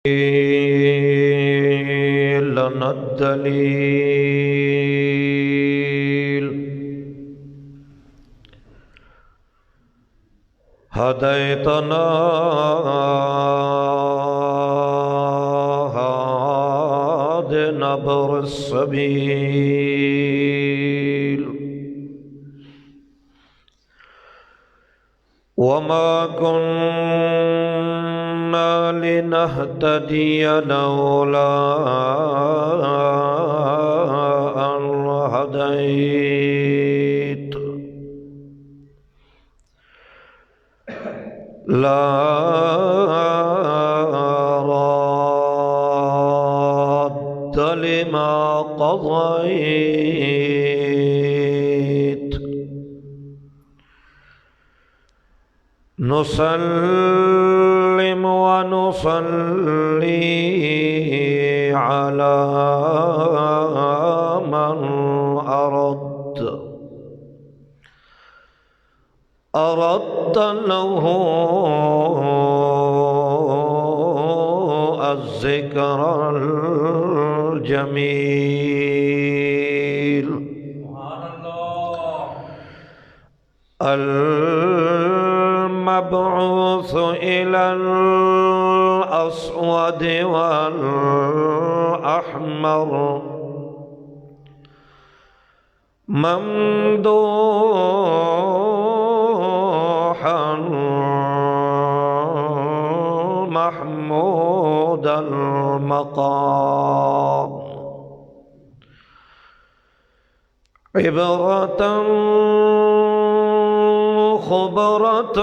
لنا الدليل هديتنا هادنا بر السبيل وما كنا لنهتدي لولا أن هديت لا راد لما قضيت نسلم ونصلي على من أردت له الذكر الجميل المبعوث إلى الأسود والأحمر ممدوحا محمود المقام عبرة خبرة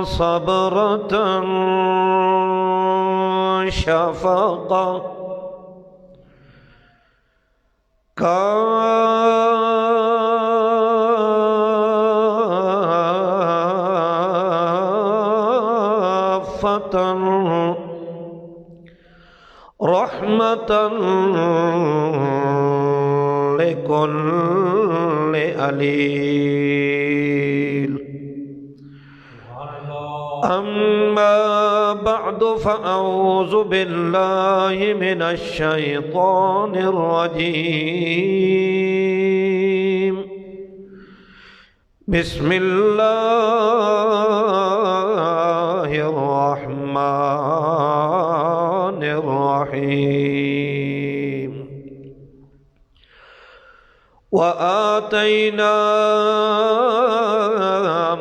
صبرة شفقة كافة رحمة لكل أليل أما بعد فأعوذ بالله من الشيطان الرجيم بسم الله الرحمن الرحيم وآتينا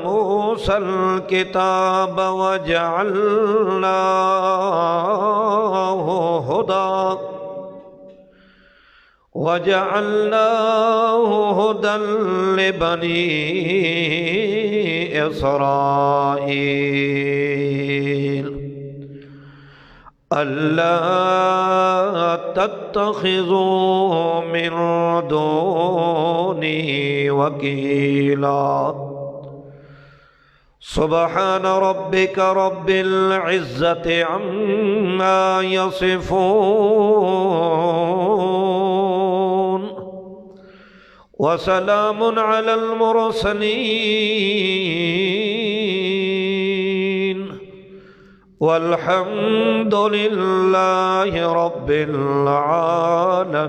موسى الكتاب وجعلناه هدى لبني إسرائيل ألا تتخذوا من دوني وكيلا سبحان ربك رب العزة عما يصفون وسلام على المرسلين والحمد لله رب العالمين.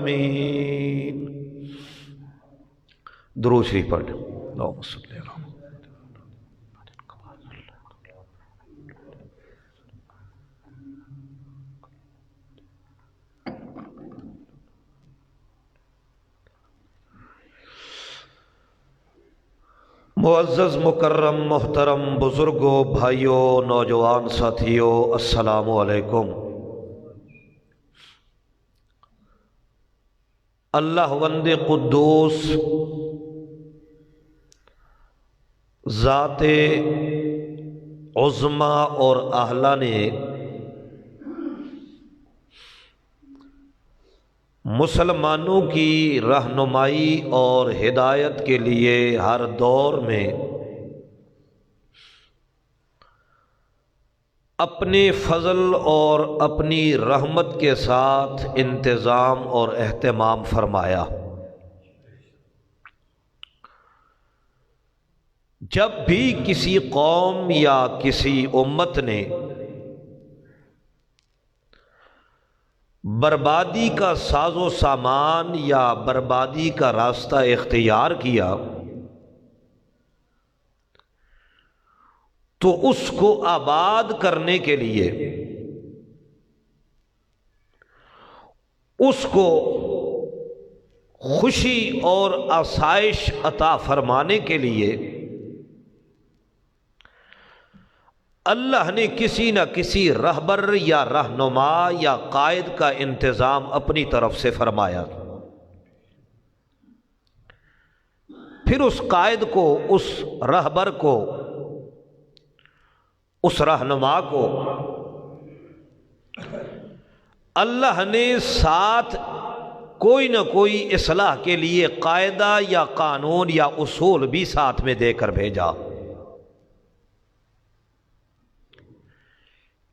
درود شریف پڑھ اللہم صلی اللہ علیہ وسلم. معزز مکرم محترم بزرگوں بھائیوں نوجوان ساتھیوں السلام علیکم. اللہ وند قدوس ذات عظمیٰ اور اعلیٰ نے مسلمانوں کی رہنمائی اور ہدایت کے لیے ہر دور میں اپنے فضل اور اپنی رحمت کے ساتھ انتظام اور اہتمام فرمایا. جب بھی کسی قوم یا کسی امت نے بربادی کا ساز و سامان یا بربادی کا راستہ اختیار کیا تو اس کو آباد کرنے کے لیے، اس کو خوشی اور آسائش عطا فرمانے کے لیے اللہ نے کسی نہ کسی رہبر یا رہنما یا قائد کا انتظام اپنی طرف سے فرمایا۔ پھر اس قائد کو، اس رہبر کو، اس رہنما کو اللہ نے ساتھ کوئی نہ کوئی اصلاح کے لیے قاعدہ یا قانون یا اصول بھی ساتھ میں دے کر بھیجا۔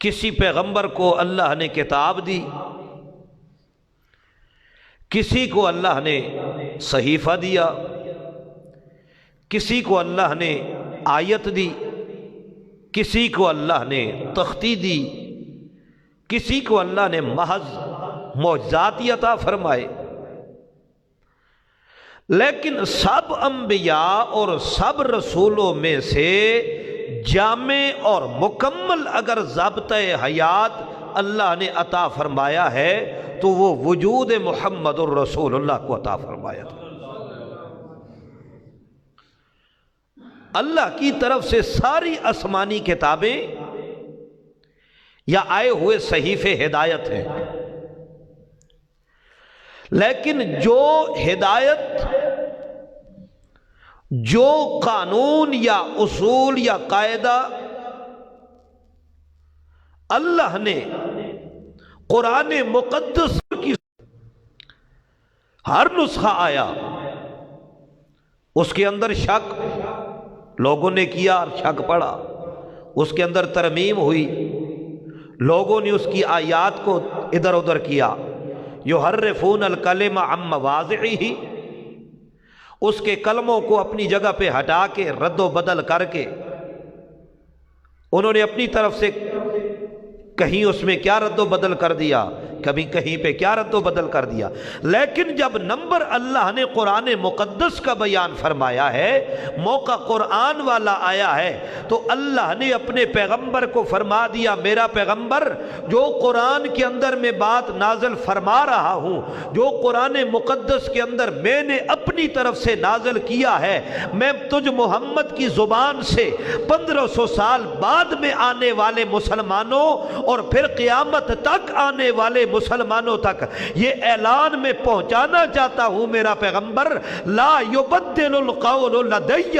کسی پیغمبر کو اللہ نے کتاب دی، کسی کو اللہ نے صحیفہ دیا، کسی کو اللہ نے آیت دی، کسی کو اللہ نے تختی دی، کسی کو اللہ نے محض معجزات عطا فرمائے۔ لیکن سب انبیاء اور سب رسولوں میں سے جامع اور مکمل اگر ضابطۂ حیات اللہ نے عطا فرمایا ہے تو وہ وجود محمد الرسول اللہ کو عطا فرمایا تھا۔ اللہ کی طرف سے ساری آسمانی کتابیں یا آئے ہوئے صحیفے ہدایت ہیں، لیکن جو ہدایت، جو قانون یا اصول یا قاعدہ اللہ نے قرآن مقدس کی ہر نسخہ آیا اس کے اندر شک لوگوں نے کیا، شک پڑا، اس کے اندر ترمیم ہوئی، لوگوں نے اس کی آیات کو ادھر ادھر کیا، یحرفون الکلم عن مواضعہ، اس کے کلموں کو اپنی جگہ پہ ہٹا کے رد و بدل کر کے انہوں نے اپنی طرف سے کہیں اس میں کیا رد و بدل کر دیا، کبھی کہیں پہ کیا رد و بدل کر دیا۔ لیکن جب نمبر اللہ نے قرآن مقدس کا بیان فرمایا ہے، موقع قرآن والا آیا ہے، تو اللہ نے اپنے پیغمبر کو فرما دیا، میرا پیغمبر جو قرآن کے اندر میں بات نازل فرما رہا ہوں، جو قرآن مقدس کے اندر میں نے اپنی طرف سے نازل کیا ہے، میں تجھ محمد کی زبان سے 1500 سال بعد میں آنے والے مسلمانوں اور پھر قیامت تک آنے والے مسلمانوں تک یہ اعلان میں پہنچانا چاہتا ہوں، میرا پیغمبر لا یبدل القول لدی،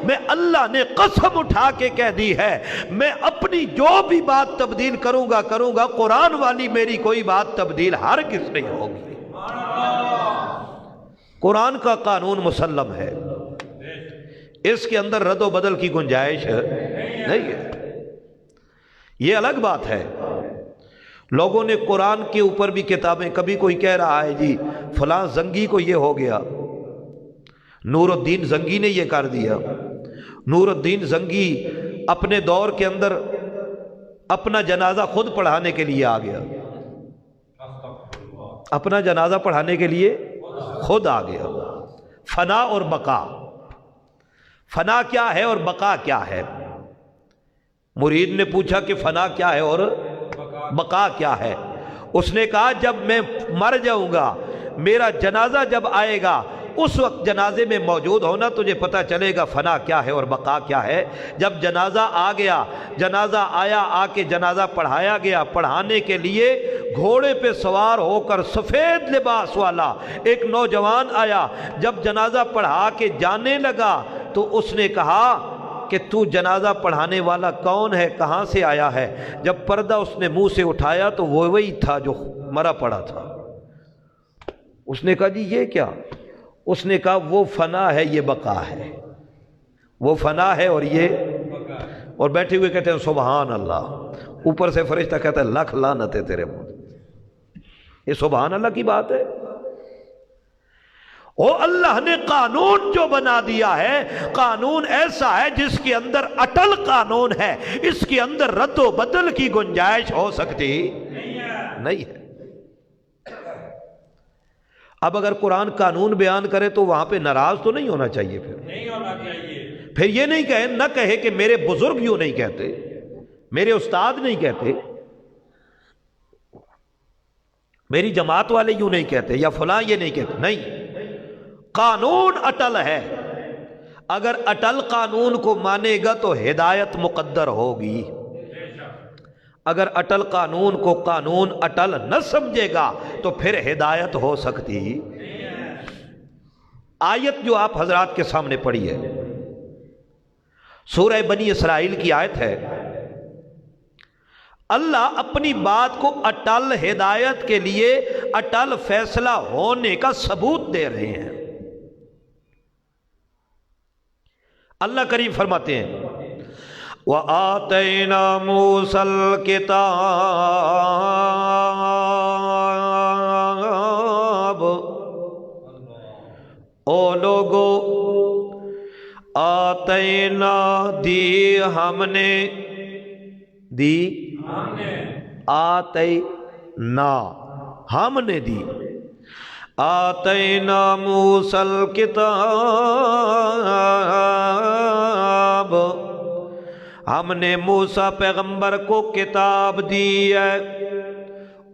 میں اللہ نے قسم اٹھا کے کہہ دی ہے، میں اپنی جو بھی بات تبدیل کروں گا قرآن والی میری کوئی بات تبدیل ہرگز نہیں ہوگی۔ قرآن کا قانون مسلم ہے، اس کے اندر رد و بدل کی گنجائش نہیں ہے۔ یہ الگ بات ہے، لوگوں نے قرآن کے اوپر بھی کتابیں، کبھی کوئی کہہ رہا ہے جی فلاں زنگی کو یہ ہو گیا، نور الدین زنگی نے یہ کر دیا۔ نور الدین زنگی اپنے دور کے اندر اپنا جنازہ خود پڑھانے کے لیے آ گیا، اپنا جنازہ پڑھانے کے لیے خود آ گیا۔ فنا اور بقا، فنا کیا ہے اور بقا کیا ہے؟ مرید نے پوچھا کہ فنا کیا ہے اور بقا کیا ہے؟ اس نے کہا جب میں مر جاؤں گا، میرا جنازہ جب آئے گا، اس وقت جنازے میں موجود ہونا، تجھے پتہ چلے گا فنا کیا ہے اور بقا کیا ہے۔ جب جنازہ آ گیا، جنازہ آیا، آ کے جنازہ پڑھایا گیا، پڑھانے کے لیے گھوڑے پہ سوار ہو کر سفید لباس والا ایک نوجوان آیا۔ جب جنازہ پڑھا کے جانے لگا تو اس نے کہا کہ تو جنازہ پڑھانے والا کون ہے، کہاں سے آیا ہے؟ جب پردہ اس نے منہ سے اٹھایا تو وہ وہی تھا جو مرا پڑا تھا۔ اس نے کہا جی یہ کیا؟ اس نے کہا وہ فنا ہے، یہ بقا ہے، وہ فنا ہے اور یہ، اور بیٹھے ہوئے کہتے ہیں سبحان اللہ، اوپر سے فرشتہ کہتا ہے لاکھ لعنت ہے تیرے منہ۔ یہ سبحان اللہ کی بات ہے؟ او اللہ نے قانون جو بنا دیا ہے، قانون ایسا ہے جس کے اندر اٹل قانون ہے، اس کے اندر رد و بدل کی گنجائش ہو سکتی نہیں ہے۔ اب اگر قرآن قانون بیان کرے تو وہاں پہ ناراض تو نہیں ہونا چاہیے، پھر یہ نہیں کہے، نہ کہے کہ میرے بزرگ یوں نہیں کہتے، میرے استاد نہیں کہتے، میری جماعت والے یوں نہیں کہتے، یا فلاں یہ نہیں کہتے. نہیں، قانون اٹل ہے. اگر اٹل قانون کو مانے گا تو ہدایت مقدر ہوگی. اگر اٹل قانون کو قانون اٹل نہ سمجھے گا تو پھر ہدایت ہو سکتی. آیت جو آپ حضرات کے سامنے پڑھی ہے سورہ بنی اسرائیل کی آیت ہے. اللہ اپنی بات کو اٹل ہدایت کے لیے اٹل فیصلہ ہونے کا ثبوت دے رہے ہیں. اللہ کریم فرماتے ہیں وَآتَيْنَا مُوسَى الْكِتَابَ. او لوگو، آتینا دی ہم نے، دی آتینا ہم نے دی، آتینا موسیٰ الکتاب، ہم نے موسیٰ پیغمبر کو کتاب دی ہے،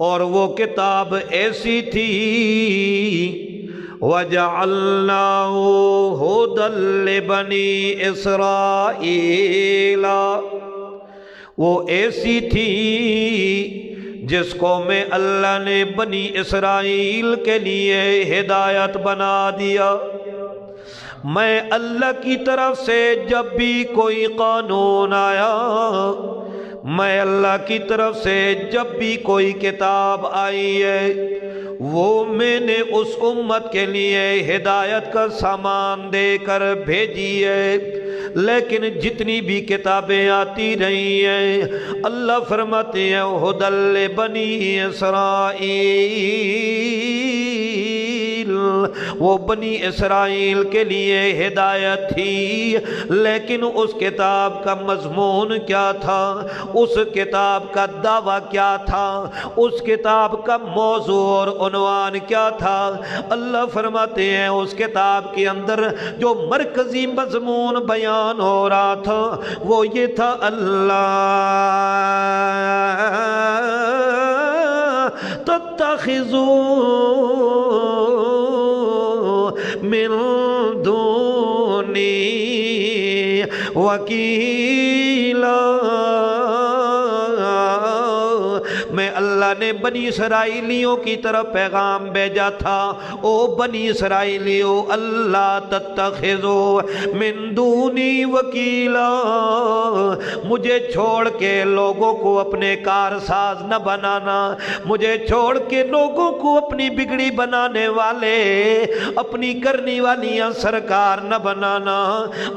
اور وہ کتاب ایسی تھی وَجَعَلْنَاهُ هُدًى لِبَنِي إِسْرَائِيلَ، وہ ایسی تھی جس کو میں اللہ نے بنی اسرائیل کے لیے ہدایت بنا دیا. میں اللہ کی طرف سے جب بھی کوئی قانون آیا، میں اللہ کی طرف سے جب بھی کوئی کتاب آئی ہے، وہ میں نے اس امت کے لیے ہدایت کا سامان دے کر بھیجی ہے. لیکن جتنی بھی کتابیں آتی رہی ہیں، اللہ فرماتے ہیں ہدی لبنی اسرائیل، وہ بنی اسرائیل کے لیے ہدایت تھی. لیکن اس کتاب کا مضمون کیا تھا، اس کتاب کا دعویٰ کیا تھا، اس کتاب کا موضوع اور عنوان کیا تھا؟ اللہ فرماتے ہیں اس کتاب کے اندر جو مرکزی مضمون بیان ہو رہا تھا وہ یہ تھا، اللہ تتخذوا من دونی وکیلا. میں اللہ نے بنی اسرائیلیوں کی طرف پیغام بھیجا تھا، او بنی اسرائیلیوں، اللہ تتخذوا من دونی وکیلا، مجھے چھوڑ کے لوگوں کو اپنے کارساز نہ بنانا، مجھے چھوڑ کے لوگوں کو اپنی بگڑی بنانے والے، اپنی کرنی والیاں سرکار نہ بنانا.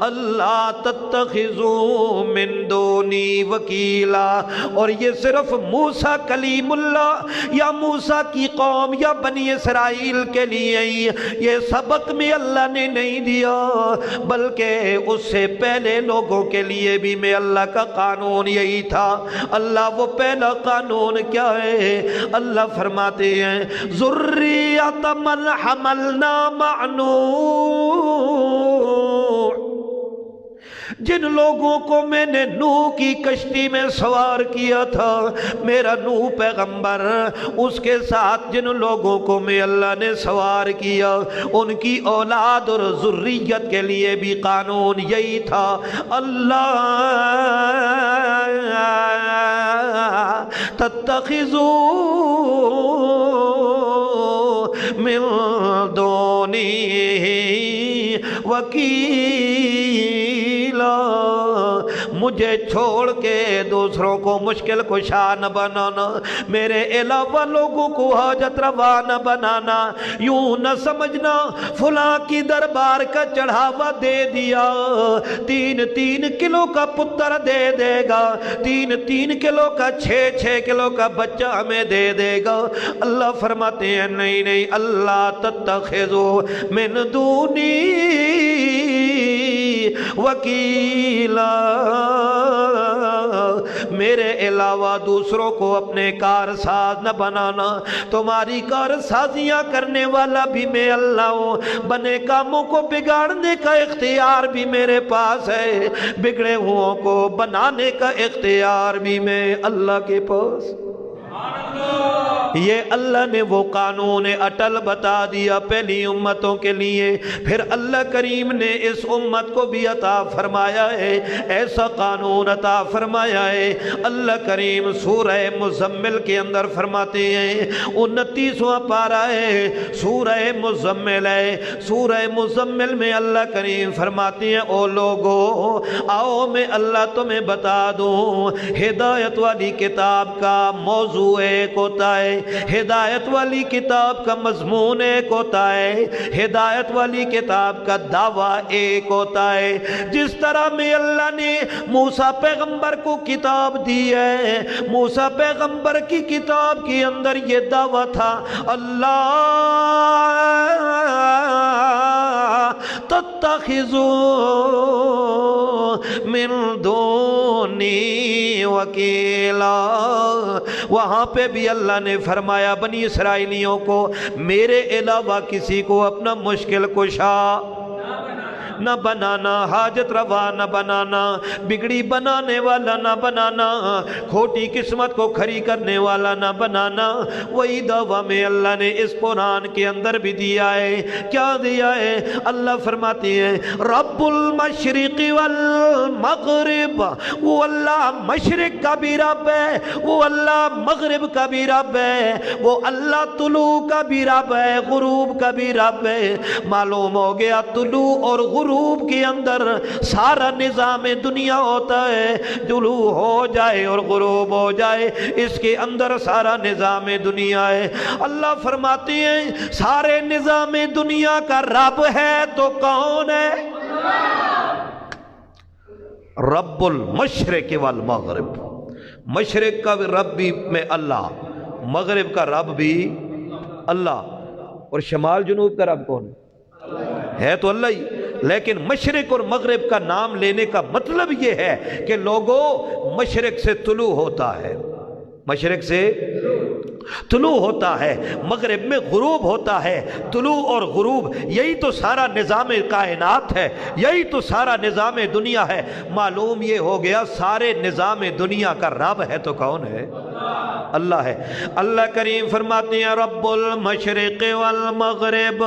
اللہ تتخذوا من دونی وکیلا. اور یہ صرف موسیٰ کلیم اللہ یا موسیٰ کی قوم یا بنی اسرائیل کے لیے ہی یہ سبق میں اللہ نے نہیں دیا، بلکہ اس سے پہلے لوگوں کے لیے بھی میں اللہ کا قانون یہی تھا. اللہ وہ پہلا قانون کیا ہے؟ اللہ فرماتے ہیں ذریۃ من حملنا مع نوح، جن لوگوں کو میں نے نوح کی کشتی میں سوار کیا تھا، میرا نوح پیغمبر، اس کے ساتھ جن لوگوں کو میں اللہ نے سوار کیا، ان کی اولاد اور ذریت کے لیے بھی قانون یہی تھا. اللہ تتخذوا من دونی وکیلا، مجھے چھوڑ کے دوسروں کو مشکل کشا نہ بنانا، میرے علاوہ لوگوں کو حاجت روا نہ بنانا. یوں نہ سمجھنا فلاں کی دربار کا چڑھاوا دے دیا 3 کلو کا پتر دے دے گا، 3 کلو کا 6 کلو کا بچہ ہمیں دے دے گا. اللہ فرماتے ہیں نہیں نہیں، اللہ تتخذوا من دونی وکیلا، میرے علاوہ دوسروں کو اپنے کارساز نہ بنانا، تمہاری کارسازیاں کرنے والا بھی میں اللہ ہوں، بنے کاموں کو بگاڑنے کا اختیار بھی میرے پاس ہے، بگڑے ہوں کو بنانے کا اختیار بھی میں اللہ کے پاس۔ یہ اللہ نے وہ قانون اٹل بتا دیا پہلی امتوں کے لیے، پھر اللہ کریم نے اس امت کو بھی عطا فرمایا ہے، ایسا قانون عطا فرمایا ہے۔ اللہ کریم سورہ مزمل کے اندر فرماتے ہیں، 29واں پارہ ہے، سورہ مزمل ہے، سورہ مزمل میں اللہ کریم فرماتے ہیں، او لوگو آؤ میں اللہ تمہیں بتا دوں، ہدایت والی کتاب کا موضوع ایک ہوتا ہے، ہدایت والی کتاب کا مضمون ایک ہوتا ہے، ہدایت والی کتاب کا دعویٰ ایک ہوتا ہے۔ جس طرح میں اللہ نے موسیٰ پیغمبر کو کتاب دی ہے، موسیٰ پیغمبر کی کتاب کے اندر یہ دعویٰ تھا، اللہ تتخذوا من دونی وکیلا، وہاں پہ بھی اللہ نے فرمایا بنی اسرائیلیوں کو میرے علاوہ کسی کو اپنا مشکل کشا نہ بنانا، حاجت روا نہ بنانا، بگڑی بنانے والا نہ بنانا، کھوٹی قسمت کو کھری کرنے والا نہ بنانا۔ وہی دعویٰ میں اللہ نے اس قرآن کے اندر بھی دیا ہے۔ کیا دیا ہے؟ اللہ فرماتے ہیں رب المشرق والمغرب، وہ اللہ مشرق کا بھی رب ہے، وہ اللہ مغرب کا بھی رب ہے، وہ اللہ طلوع کا بھی رب ہے، غروب کا بھی رب ہے۔ معلوم ہو گیا طلوع اور غروب کے اندر سارا نظام دنیا ہوتا ہے، طلوع ہو جائے اور غروب ہو جائے اس کے اندر سارا نظام دنیا ہے۔ اللہ فرماتے ہیں سارے نظام دنیا کا رب ہے تو کون ہے؟ رب المشرق والمغرب، مشرق کا رب بھی میں اللہ، مغرب کا رب بھی اللہ، اور شمال جنوب کا رب کون ہے؟ تو اللہ ہی۔ لیکن مشرق اور مغرب کا نام لینے کا مطلب یہ ہے کہ لوگوں مشرق سے طلوع ہوتا ہے، مشرق سے طلوع ہوتا ہے، مغرب میں غروب ہوتا ہے۔ طلوع اور غروب یہی تو سارا نظام کائنات ہے، یہی تو سارا نظام دنیا ہے۔ معلوم یہ ہو گیا سارے نظام دنیا کا رب ہے تو کون ہے؟ اللہ ہے۔ اللہ کریم فرماتے ہیں رب المشرق والمغرب،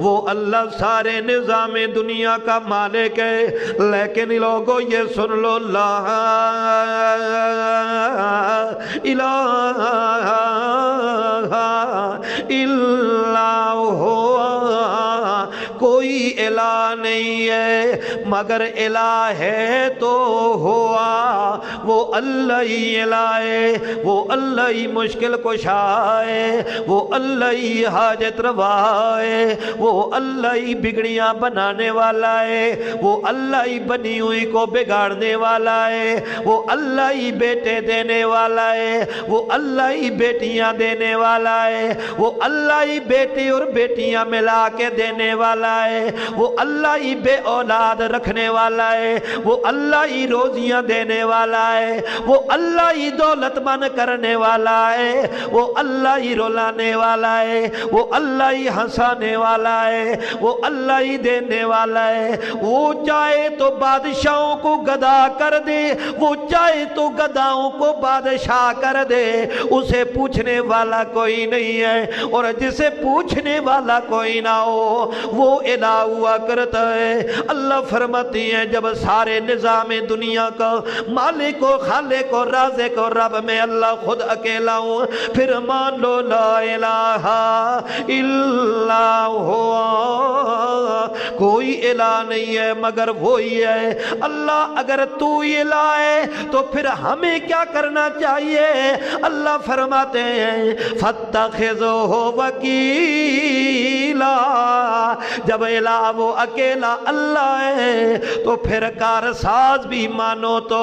وہ اللہ سارے نظام دنیا کا مالک ہے۔ لیکن لوگوں یہ سن لو، لا الہ الا ہوا، کوئی الہ نہیں ہے مگر الہ ہے تو ہوا، وہ اللہ ہی الہ ہے، وہ اللہ ہی مشکل کشا ہے، وہ اللہ ہی حاجت روا ہے، وہ اللہ ہی بگڑیاں بنانے والا ہے، وہ اللہ ہی بنی ہوئی کو بگاڑنے والا ہے، وہ اللہ ہی بیٹے دینے والا ہے، وہ اللہ ہی بیٹیاں دینے والا ہے، وہ اللہ ہی بیٹی اور بیٹیاں ملا کے دینے والا ہے، وہ اللہ ہی بے اولاد رکھنے والا ہے، وہ اللہ ہی روزیاں دینے والا ہے، وہ اللہ ہی دولت مند کرنے والا ہے، وہ اللہ ہی رلانے والا ہے، وہ اللہ ہی ہنسانے والا ہے، وہ اللہ ہی دینے والا ہے۔ وہ چاہے تو بادشاہوں کو گدا کر دے، وہ چاہے تو گداؤں کو بادشاہ کر دے، اسے پوچھنے والا کوئی نہیں ہے، اور جسے پوچھنے والا کوئی نہ ہو وہ الہ ہوا کرتا ہے۔ اللہ فرماتی ہیں جب سارے نظام دنیا کا مالک و خالق و رازق و رب میں اللہ خود اکیلا ہوں، پھر مان لو لا الہ الا ہوا، کوئی الہ نہیں ہے مگر وہی ہے اللہ۔ اگر تو الہ ہے تو پھر ہمیں کیا کرنا چاہیے؟ اللہ فرماتے ہیں فاتخذوہ وکیلا، جب الہ وہ اکیلا اللہ ہے تو پھر کارساز بھی مانو تو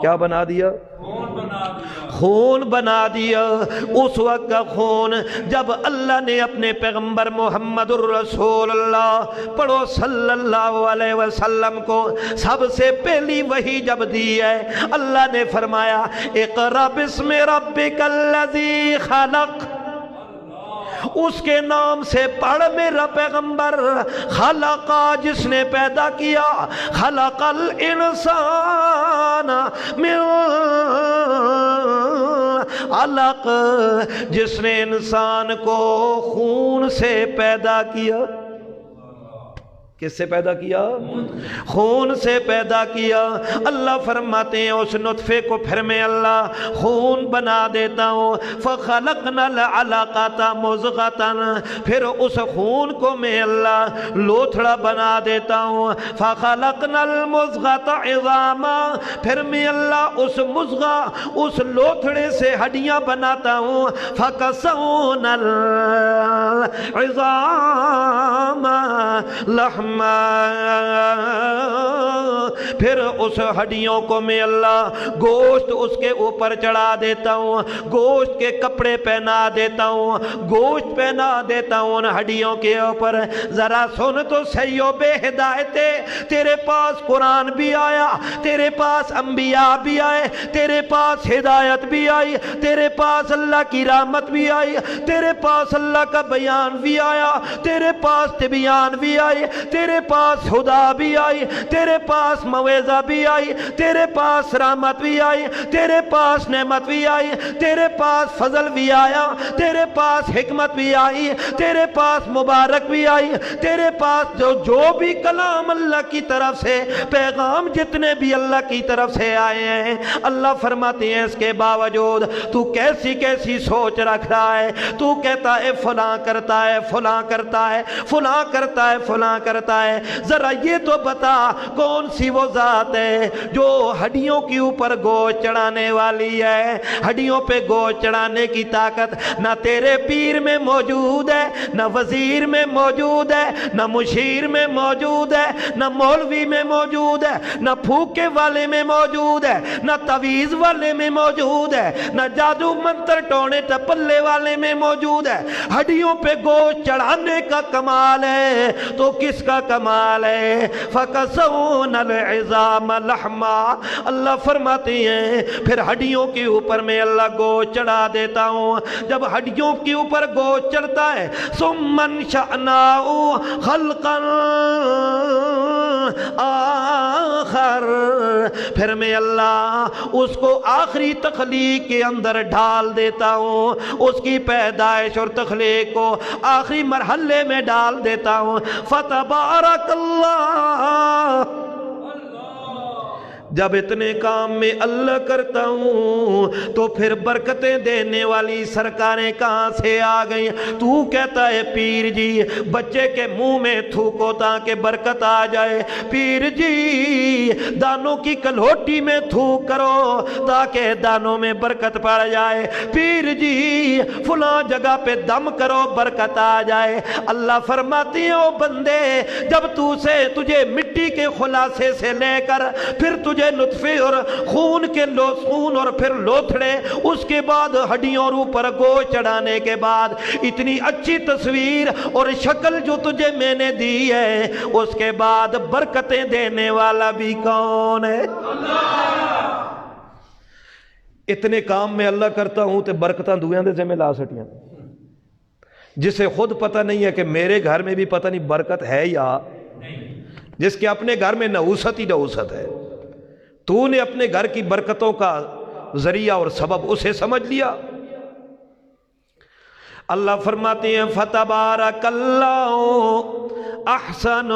کیا بنا دیا؟ خون بنا دیا۔ اس وقت کا خون جب اللہ نے اپنے پیغمبر محمد الرسول اللہ پڑھو صلی اللہ علیہ وسلم کو سب سے پہلی وحی جب دی ہے، اللہ نے فرمایا اقرأ بسم ربک الذی خلق، اس کے نام سے پڑھ میرا پیغمبر، خلق جس نے پیدا کیا، خلق الانسان من علق جس نے انسان کو خون سے پیدا کیا۔ کس سے پیدا کیا؟ خون سے پیدا کیا۔ اللہ فرماتے ہیں اس نطفے کو پھر میں اللہ خون بنا دیتا ہوں، فَخَلَقْنَا الْعَلَقَةَ مُضْغَةً، پھر اس خون کو میں اللہ لوتھڑا بنا دیتا ہوں، فَخَلَقْنَا الْمُضْغَةَ عِظَامًا، پھر میں اللہ اس مضغہ اس لوتھڑے سے ہڈیاں بناتا ہوں، فَكَسَوْنَا الْعِظَامَ لَحْمًا، پھر اس ہڈیوں کو میں اللہ گوشت اس کے اوپر چڑھا دیتا ہوں، گوشت کے کپڑے پہنا دیتا ہوں، گوشت پہنا دیتا ہوں ان ہڈیوں کے اوپر۔ ذرا سن تو صحیح بے ہدایتے، تیرے پاس قرآن بھی آیا، تیرے پاس انبیاء بھی آئے، تیرے پاس ہدایت بھی آئی، تیرے پاس اللہ کی رحمت بھی آئی، تیرے پاس اللہ کا بیان بھی آیا، تیرے پاس تبیان بھی آئی، تیرے پاس خدا بھی آئی، تیرے پاس موعظہ بھی آئی، تیرے پاس رحمت بھی آئی، تیرے پاس نعمت بھی آئی، تیرے پاس فضل بھی آیا، تیرے پاس حکمت بھی آئی، تیرے پاس مبارک بھی آئی، تیرے پاس جو بھی کلام اللہ کی طرف سے پیغام جتنے بھی اللہ کی طرف سے آئے ہیں، اللہ فرماتے ہیں اس کے باوجود تو کیسی کیسی سوچ رکھ رہا ہے، تو کہتا ہے فلاں کرتا ہے، فلاں کرتا ہے، فلاں کرتا ہے، فلاں کرتا ہے۔ ذرا یہ تو بتا کون سی وہ ذات ہے جو ہڈیوں کے اوپر گوشت چڑھانے والی ہے؟ ہڈیوں پہ گوشت چڑھانے کی طاقت نہ تیرے پیر میں موجود ہے، نہ وزیر میں موجود ہے، نہ مشیر میں موجود ہے، نہ مولوی میں موجود ہے، نہ پھوکے والے میں موجود ہے، نہ تعویذ والے میں موجود ہے، نہ جادو منتر ٹونے ٹپلے والے میں موجود ہے۔ ہڈیوں پہ گوشت چڑھانے کا کمال ہے تو کس کا کمال ہے؟ فَكَسَوْنَا الْعِظَامَ لَحْمًا، اللہ فرماتے ہیں پھر ہڈیوں کے اوپر میں اللہ گوشت چڑھا دیتا ہوں۔ جب ہڈیوں کے اوپر گوشت چڑھتا ہے ثُمَّ انشأناه خلقا آخر، پھر میں اللہ اس کو آخری تخلیق کے اندر ڈال دیتا ہوں، اس کی پیدائش اور تخلیق کو آخری مرحلے میں ڈال دیتا ہوں۔ فتبارک اللہ، جب اتنے کام میں اللہ کرتا ہوں تو پھر برکتیں دینے والی سرکاریں کہاں سے آ گئیں؟ تو کہتا ہے پیر جی بچے کے منہ میں تھوکو تاکہ برکت آ جائے، پیر جی دانوں کی کلوٹی میں تھوک کرو تاکہ دانوں میں برکت پڑ جائے، پیر جی فلاں جگہ پہ دم کرو برکت آ جائے۔ اللہ فرماتی ہیں او بندے جب تجھے مٹی کے خلاصے سے لے کر پھر تجھے نطفے اور خون اور پھر لوتھڑے، اس کے بعد ہڈیوں اور اوپر گوشت چڑھانے کے بعد اتنی اچھی تصویر اور شکل جو تجھے میں نے دی ہے، اس کے بعد برکتیں دینے والا بھی کون ہے؟ اتنے کام میں اللہ کرتا ہوں تے برکتاں دویاں دے ذمہ لا سٹیاں، جسے خود پتہ نہیں ہے کہ میرے گھر میں بھی پتہ نہیں برکت ہے یا جس کے اپنے گھر میں نحوست ہی نحوست ہے، تو نے اپنے گھر کی برکتوں کا ذریعہ اور سبب اسے سمجھ لیا۔ اللہ فرماتے ہیں فتبارک اللہ احسن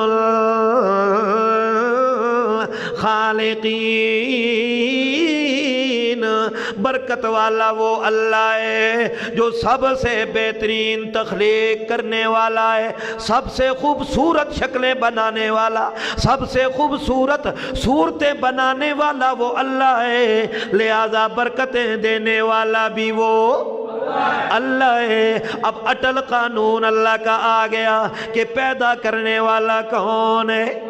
الخالقین، برکت والا وہ اللہ ہے جو سب سے بہترین تخلیق کرنے والا ہے، سب سے خوبصورت شکلیں بنانے والا، سب سے خوبصورت صورتیں بنانے والا وہ اللہ ہے، لہذا برکتیں دینے والا بھی وہ اللہ ہے۔ اب اٹل قانون اللہ کا آ گیا کہ پیدا کرنے والا کون ہے؟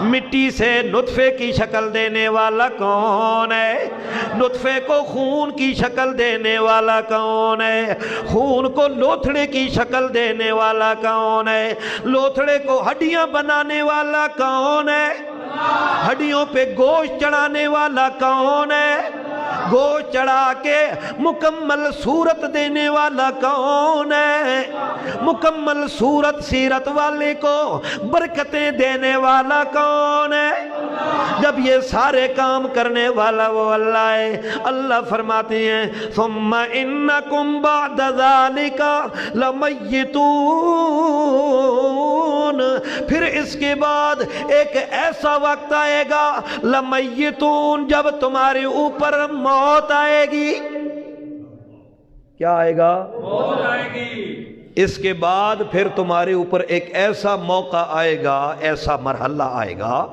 مٹی سے نطفے کی شکل دینے والا کون ہے؟ نطفے کو خون کی شکل دینے والا کون ہے؟ خون کو لوتھڑے کی شکل دینے والا کون ہے؟ لوتھڑے کو ہڈیاں بنانے والا کون ہے؟ ہڈیوں پہ گوشت چڑھانے والا کون ہے؟ گوشت چڑھا کے مکمل صورت دینے والا کون ہے؟ مکمل صورت سیرت والے کو برکتیں دینے والا کون ہے؟ جب یہ سارے کام کرنے والا وہ اللہ ہے۔ اللہ فرماتے ہیں ثم انکم بعد ذالک لمیتون، پھر اس کے بعد ایک ایسا وقت آئے گا لمیتون، جب تمہارے اوپر موت آئے گی۔ کیا آئے گا؟ موت آئے گی۔ اس کے بعد پھر تمہارے اوپر ایک ایسا موقع آئے گا، ایسا مرحلہ آئے گا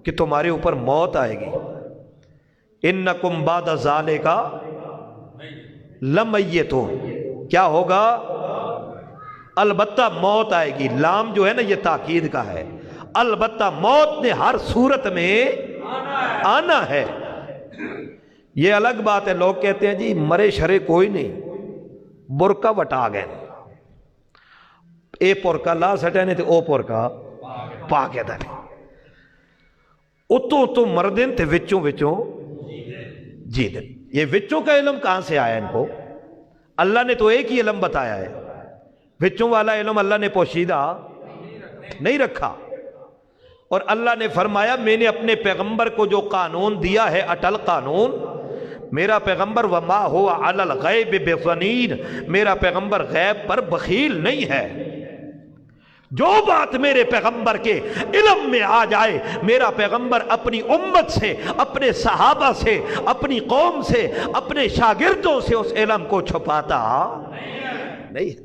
کہ تمہارے اوپر موت آئے گی۔ انکم بعد ذالک لمیتون، کیا ہوگا؟ البتہ موت آئے گی۔ لام جو ہے نا یہ تاکید کا ہے، البتہ موت نے ہر صورت میں آنا ہے۔ یہ الگ بات ہے، لوگ کہتے ہیں جی مرے شرے کوئی نہیں، برکا وٹا گئے، اے پورکا لا سٹے نے تے او پورکا پا کے دے، اتوں اتوں مردن تے وچوں وچوں جی دن۔ یہ وچوں کا علم کہاں سے آیا ان کو؟ اللہ نے تو ایک ہی علم بتایا ہے، وچوں والا علم اللہ نے پوشیدہ نہیں رکھا۔ اور اللہ نے فرمایا میں نے اپنے پیغمبر کو جو قانون دیا ہے اٹل قانون، میرا پیغمبر وما ہوا علی الغیب بضنین، میرا پیغمبر غیب پر بخیل نہیں ہے۔ جو بات میرے پیغمبر کے علم میں آ جائے، میرا پیغمبر اپنی امت سے، اپنے صحابہ سے، اپنی قوم سے، اپنے شاگردوں سے اس علم کو چھپاتا نہیں ہے۔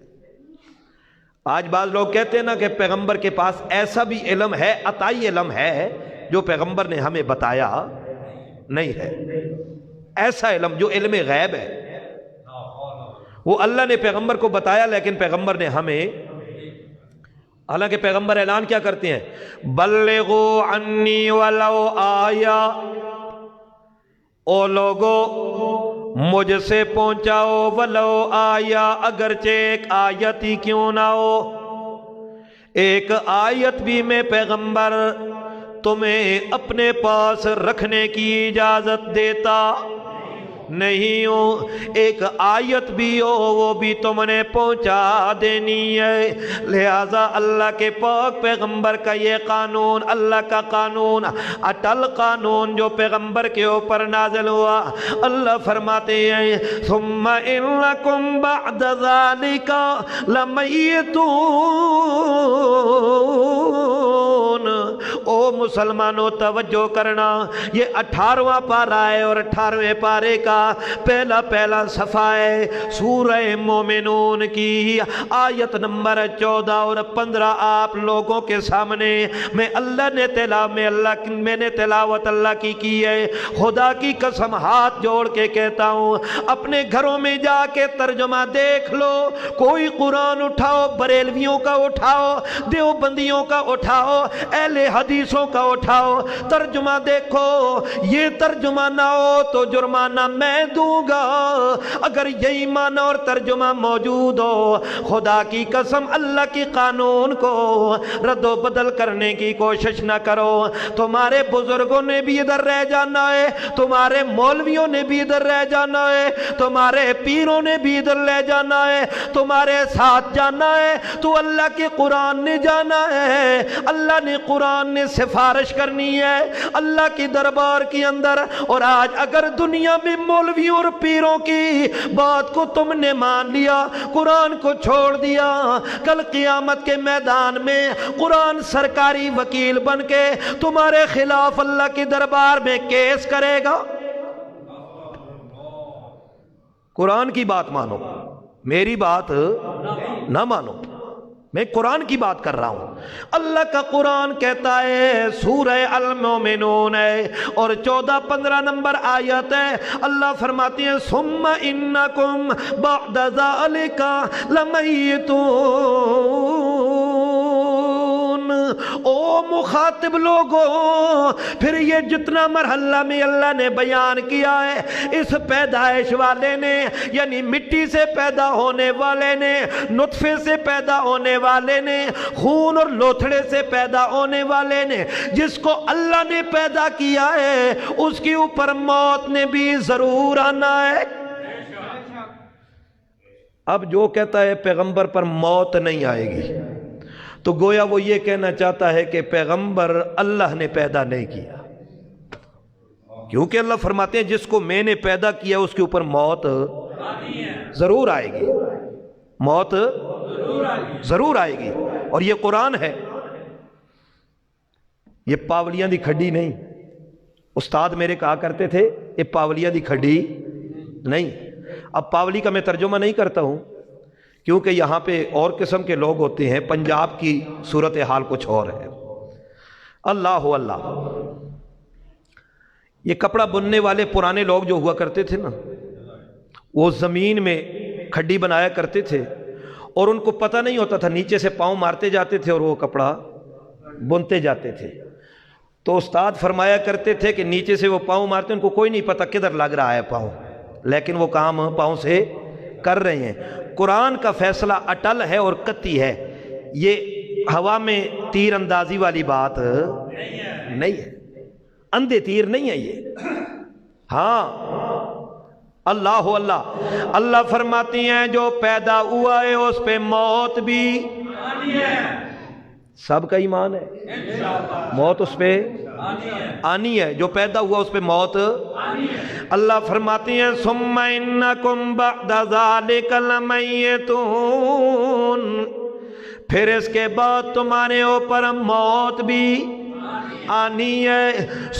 آج بعض لوگ کہتے ہیں نا کہ پیغمبر کے پاس ایسا بھی علم ہے، عطائی علم ہے جو پیغمبر نے ہمیں بتایا نہیں ہے۔ ایسا علم جو علم غیب ہے وہ اللہ نے پیغمبر کو بتایا، لیکن پیغمبر نے ہمیں، حالانکہ پیغمبر اعلان کیا کرتے ہیں بلغوا عنی ولو آیا، او لوگو مجھ سے پہنچاؤ ولو آیا، اگرچہ ایک آیت ہی کیوں نہ ہو، ایک آیت بھی میں پیغمبر تمہیں اپنے پاس رکھنے کی اجازت دیتا نہیں ہوں، ایک آیت بھی ہو وہ بھی تم نے پہنچا دینی ہے۔ لہذا اللہ کے پاک پیغمبر کا یہ قانون، اللہ کا قانون، اٹل قانون جو پیغمبر کے اوپر نازل ہوا، اللہ فرماتے ہیں ثم انکم بعد ذالک لمیتون۔ او مسلمانوں توجہ کرنا، یہ 18واں پارہ ہے اور 18ویں پارے کا پہلا صفحہ ہے سورہ مومنون کی آیت نمبر 14 اور 15۔ آپ لوگوں کے سامنے میں نے تلاوت اللہ کی ہے۔ خدا کی قسم ہاتھ جوڑ کے کہتا ہوں، اپنے گھروں میں جا کے ترجمہ دیکھ لو، کوئی قرآن اٹھاؤ، بریلویوں کا اٹھاؤ، دیوبندیوں کا اٹھاؤ، اہل حدیثوں کا اٹھاؤ، ترجمہ دیکھو۔ یہ ترجمہ نہ ہو تو جرمانہ میں دوں گا۔ اگر یہی معنی اور ترجمہ موجود ہو، خدا کی قسم اللہ کی قانون کو رد و بدل کرنے کی کوشش نہ کرو۔ تمہارے بزرگوں نے بھی ادھر رہ جانا ہے، تمہارے مولویوں نے بھی ادھر رہ جانا ہے، تمہارے پیروں نے بھی ادھر لے جانا ہے، تمہارے ساتھ جانا ہے تو اللہ کے قرآن نے جانا ہے۔ اللہ نے قرآن نے سفارش کرنی ہے اللہ کی دربار کے اندر۔ اور آج اگر دنیا میں مولویوں اور پیروں کی بات کو تم نے مان لیا، قرآن کو چھوڑ دیا، کل قیامت کے میدان میں قرآن سرکاری وکیل بن کے تمہارے خلاف اللہ کے دربار میں کیس کرے گا۔ قرآن کی بات مانو، میری بات نہ مانو۔ میں قرآن کی بات کر رہا ہوں. اللہ کا قرآن کہتا ہے سورہ المومنون ہے اور 14-15 نمبر آیت ہے. اللہ فرماتے ہیں ثم انکم بعد ذالک لمیتون. او مخاطب لوگوں، پھر یہ جتنا مرحلہ میں اللہ نے بیان کیا ہے اس پیدائش والے نے، یعنی مٹی سے پیدا ہونے والے نے، نطفے سے پیدا ہونے والے نے، خون اور لوتھڑے سے پیدا ہونے والے نے، جس کو اللہ نے پیدا کیا ہے اس کے اوپر موت نے بھی ضرور آنا ہے. اب جو کہتا ہے پیغمبر پر موت نہیں آئے گی تو گویا وہ یہ کہنا چاہتا ہے کہ پیغمبر اللہ نے پیدا نہیں کیا، کیونکہ اللہ فرماتے ہیں جس کو میں نے پیدا کیا اس کے اوپر موت ضرور آئے گی، موت ضرور آئے گی. اور یہ قرآن ہے، یہ پاولیاں دی کھڈی نہیں. استاد میرے کہا کرتے تھے یہ پاولیاں دی کھڈی نہیں. اب پاولی کا میں ترجمہ نہیں کرتا ہوں کیونکہ یہاں پہ اور قسم کے لوگ ہوتے ہیں، پنجاب کی صورتحال کچھ اور ہے. اللہ اللہ، یہ کپڑا بننے والے پرانے لوگ جو ہوا کرتے تھے نا، وہ زمین میں کھڈی بنایا کرتے تھے اور ان کو پتہ نہیں ہوتا تھا، نیچے سے پاؤں مارتے جاتے تھے اور وہ کپڑا بنتے جاتے تھے. تو استاد فرمایا کرتے تھے کہ نیچے سے وہ پاؤں مارتے، ان کو کوئی نہیں پتہ کدھر لگ رہا ہے پاؤں، لیکن وہ کام پاؤں سے کر رہے ہیں. قرآن کا فیصلہ اٹل ہے اور قطعی ہے، یہ ہوا میں تیر اندازی والی بات نہیں ہے، اندھے تیر نہیں ہے یہ. ہاں اللہ اللہ، اللہ فرماتی ہیں جو پیدا ہوا ہے اس پہ موت بھی سب کا ایمان ہے، موت اس پہ آنی ہے. جو پیدا ہوا اس پہ موت. اللہ فرماتی ہیں ثم انکم بعد ذالک لمیتون، پھر اس کے بعد تمہارے اوپر موت بھی آنی ہے.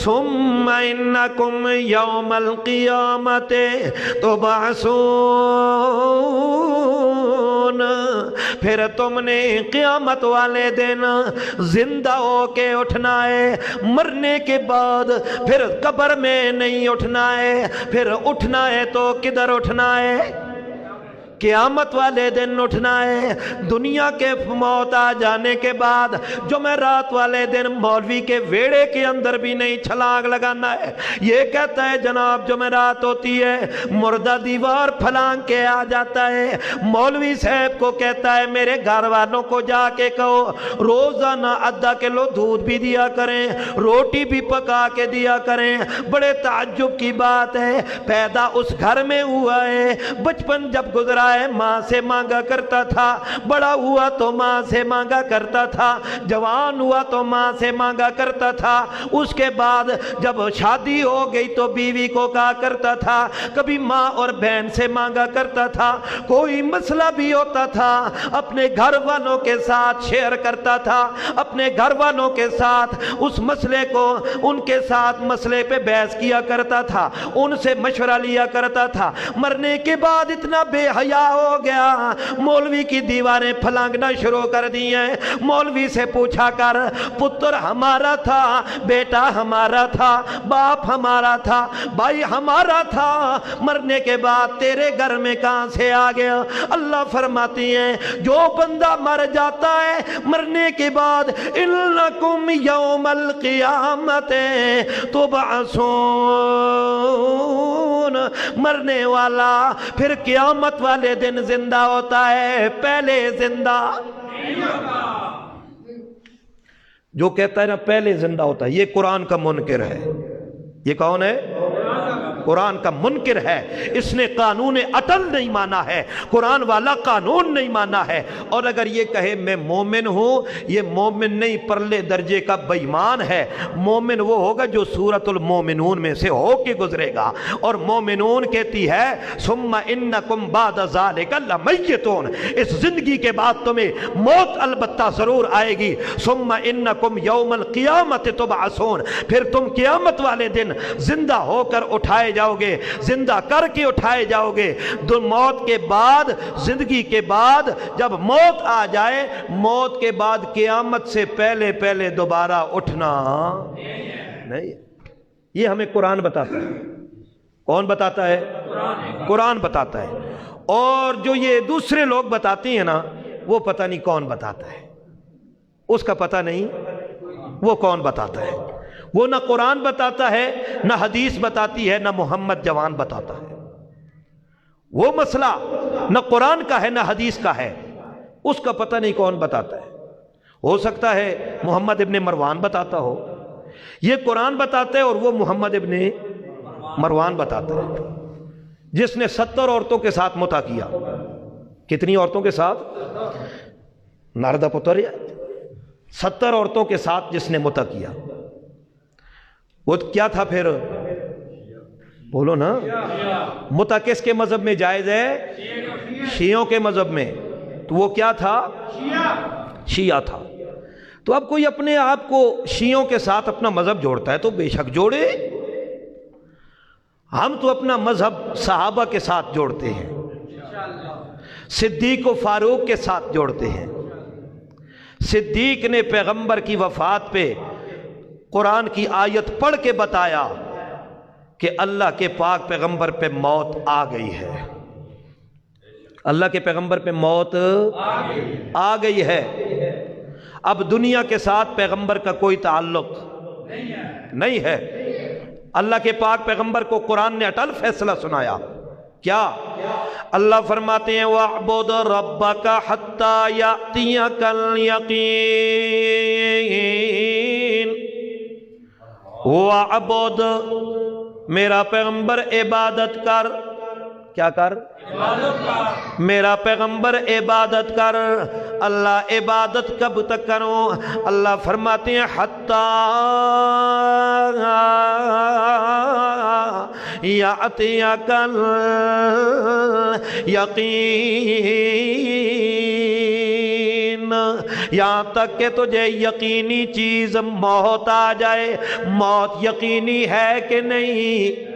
ثم انکم یوم القیامت تبعثون، پھر تم نے قیامت والے دن زندہ ہو کے اٹھنا ہے. مرنے کے بعد پھر قبر میں نہیں اٹھنا ہے، پھر اٹھنا ہے تو کدھر اٹھنا ہے؟ قیامت والے دن اٹھنا ہے. دنیا کے موت آ جانے کے بعد جمعرات والے دن مولوی کے ویڑے کے اندر بھی نہیں چھلانگ لگانا ہے. یہ کہتا ہے جناب جمعرات ہوتی ہے، مردہ دیوار پھلانگ کے آ جاتا ہے. مولوی صاحب کو کہتا ہے میرے گھر والوں کو جا کے کہو روزانہ آدھا کلو دودھ بھی دیا کریں، روٹی بھی پکا کے دیا کریں. بڑے تعجب کی بات ہے، پیدا اس گھر میں ہوا ہے، بچپن جب گزرا ہے ماں سے مانگا کرتا تھا، بڑا ہوا تو ماں سے مانگا کرتا تھا، جوان ہوا تو ماں سے مانگا کرتا تھا. اس کے بعد جب شادی ہو گئی تو بیوی کو کہا کرتا تھا، کبھی ماں اور بہن سے مانگا کرتا تھا. کوئی مسئلہ بھی ہوتا تھا اپنے گھر والوں کے ساتھ شیئر کرتا تھا، اپنے گھر والوں کے ساتھ اس مسئلے کو، ان کے ساتھ مسئلے پہ بحث کیا کرتا تھا، ان سے مشورہ لیا کرتا تھا. مرنے کے بعد اتنا بے حیا ہو گیا، مولوی کی دیواریں پھلانگنا شروع کر دی ہیں. مولوی سے پوچھا کر پتر ہمارا تھا، بیٹا ہمارا تھا، باپ ہمارا تھا، بھائی ہمارا تھا، مرنے کے بعد تیرے گھر میں کہاں سے آ گیا؟ اللہ فرماتی ہیں جو بندہ مر جاتا ہے مرنے کے بعد انکم یوم القیامت تبعثون، مرنے والا پھر قیامت والے دن زندہ ہوتا ہے، پہلے زندہ. جو کہتا ہے نا پہلے زندہ ہوتا ہے، یہ قرآن کا منکر ہے. یہ کون ہے؟ قرآن کا منکر ہے. اس نے قانون اٹل نہیں مانا ہے، قرآن والا قانون نہیں مانا ہے. اور اگر یہ کہے میں مومن ہوں، یہ مومن نہیں، پرلے درجے کا بے ایمان ہے. مومن وہ ہوگا جو سورۃ المومنون میں سے ہو کے گزرے گا. اور مومنون کہتی ہے ثم انکم بعد ذالک لمیتون، اس زندگی کے بعد تمہیں موت البتہ ضرور آئے گی. ثم انکم یوم القیامت تبعثون، پھر تم قیامت والے دن زندہ ہو کر اٹھائے جاؤ گے، زندہ کر کے اٹھائے جاؤ گے۔ موت کے بعد، زندگی کے بعد جب موت آ جائے، موت کے بعد قیامت سے پہلے پہلے دوبارہ اٹھنا نہیں۔ یہ ہمیں قرآن بتاتا ہے۔ کون بتاتا ہے؟ قرآن بتاتا ہے۔ اور جو یہ دوسرے لوگ بتاتے ہیں نا، وہ پتہ نہیں کون بتاتا ہے، اس کا پتہ نہیں وہ کون بتاتا ہے۔ وہ نہ قرآن بتاتا ہے، نہ حدیث بتاتی ہے، نہ محمد جوان بتاتا ہے۔ وہ مسئلہ نہ قرآن کا ہے نہ حدیث کا ہے، اس کا پتہ نہیں کون بتاتا ہے۔ ہو سکتا ہے محمد ابن مروان بتاتا ہو، یہ قرآن بتاتا ہے اور وہ محمد ابن مروان بتاتا ہے، جس نے 70 عورتوں کے ساتھ متع کیا۔ کتنی عورتوں کے ساتھ؟ ناردہ پتر 70 عورتوں کے ساتھ جس نے متع کیا، وہ کیا تھا پھر؟ بولو نا۔ متع کس کے مذہب میں جائز ہے؟ شیعوں کے مذہب میں۔ تو وہ کیا تھا؟ شیعہ تھا۔ تو اب کوئی اپنے آپ کو شیعوں کے ساتھ اپنا مذہب جوڑتا ہے تو بے شک جوڑے، ہم تو اپنا مذہب صحابہ کے ساتھ جوڑتے ہیں، صدیق و فاروق کے ساتھ جوڑتے ہیں۔ صدیق نے پیغمبر کی وفات پہ قرآن کی آیت پڑھ کے بتایا کہ اللہ کے پاک پیغمبر پہ موت آ گئی ہے، اللہ کے پیغمبر پہ موت آ گئی ہے۔ اب دنیا کے ساتھ پیغمبر کا کوئی تعلق نہیں ہے۔ اللہ کے پاک پیغمبر کو قرآن نے اٹل فیصلہ سنایا۔ کیا؟ اللہ فرماتے ہیں وَاعْبُدْ رَبَّكَ حَتَّى يَأْتِيَكَ الْيَقِينُ۔ وَاعْبُدْ، میرا پیغمبر عبادت کر۔ کیا کر؟ میرا پیغمبر عبادت کر۔ اللہ عبادت کب تک کروں؟ اللہ فرماتے ہیں حتی یأتیک الیقین، یہاں تک کہ تجھے یقینی چیز موت آ جائے۔ موت یقینی ہے کہ نہیں؟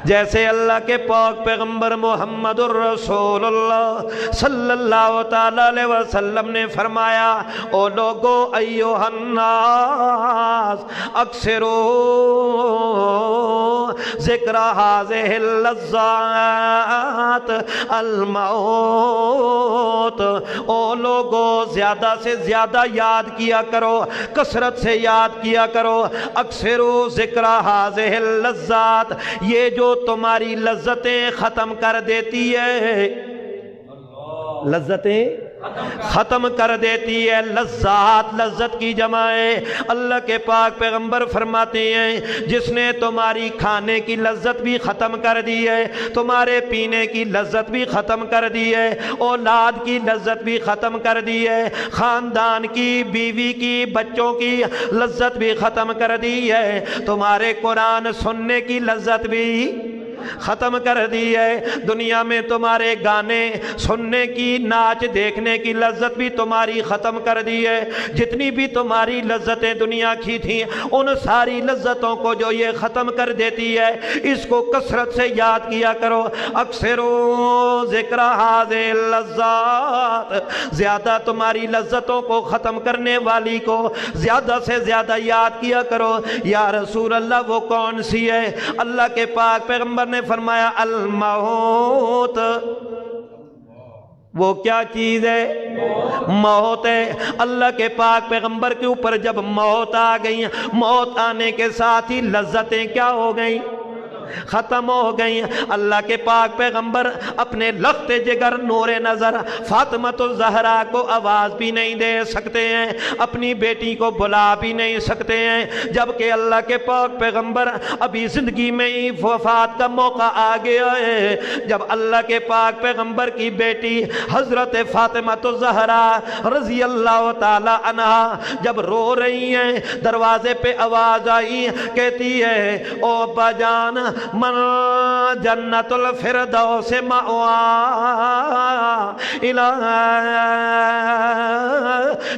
جیسے اللہ کے پاک پیغمبر محمد الرسول اللہ صلی اللہ تعالی علیہ وسلم نے فرمایا، او لوگو ایھا الناس اکثروا ذکر ھذہ اللذات الموت۔ او لوگو زیادہ سے زیادہ یاد کیا کرو، کثرت سے یاد کیا کرو۔ اکثروا ذکر ھذہ اللذات، یہ جو تمہاری لذتیں ختم کر دیتی ہے، لذتیں ختم کر دیتی ہے۔ لذات لذت کی جمع ہے۔ اللہ کے پاک پیغمبر فرماتے ہیں جس نے تمہاری کھانے کی لذت بھی ختم کر دی ہے، تمہارے پینے کی لذت بھی ختم کر دی ہے، اولاد کی لذت بھی ختم کر دی ہے، خاندان کی، بیوی کی، بچوں کی لذت بھی ختم کر دی ہے، تمہارے قرآن سننے کی لذت بھی ختم کر دی ہے، دنیا میں تمہارے گانے سننے کی، ناچ دیکھنے کی لذت بھی تمہاری ختم کر دی ہے۔ جتنی بھی تمہاری لذتیں دنیا کی تھیں، ان ساری لذتوں کو جو یہ ختم کر دیتی ہے، اس کو کثرت سے یاد کیا کرو۔ اکثروا ذکر ھذہ اللذات، زیادہ تمہاری لذتوں کو ختم کرنے والی کو زیادہ سے زیادہ یاد کیا کرو۔ یا رسول اللہ وہ کون سی ہے؟ اللہ کے پاک پیغمبر نے فرمایا الموت۔ وہ کیا چیز ہے؟ موت ہے۔ اللہ کے پاک پیغمبر کے اوپر جب موت آ گئی، موت آنے کے ساتھ ہی لذتیں کیا ہو گئیں؟ ختم ہو گئی۔ اللہ کے پاک پیغمبر اپنے لخت جگر نور نظر فاطمہ الزہرا کو آواز بھی نہیں دے سکتے ہیں، اپنی بیٹی کو بلا بھی نہیں سکتے ہیں، جبکہ اللہ کے پاک پیغمبر ابھی زندگی میں ہی وفات کا موقع آ گیا ہے۔ جب اللہ کے پاک پیغمبر کی بیٹی حضرت فاطمہ الزہرا رضی اللہ تعالی عنہا جب رو رہی ہیں، دروازے پہ آواز آئی، کہتی ہے او ابا جان، من جنت الفردوس مأوا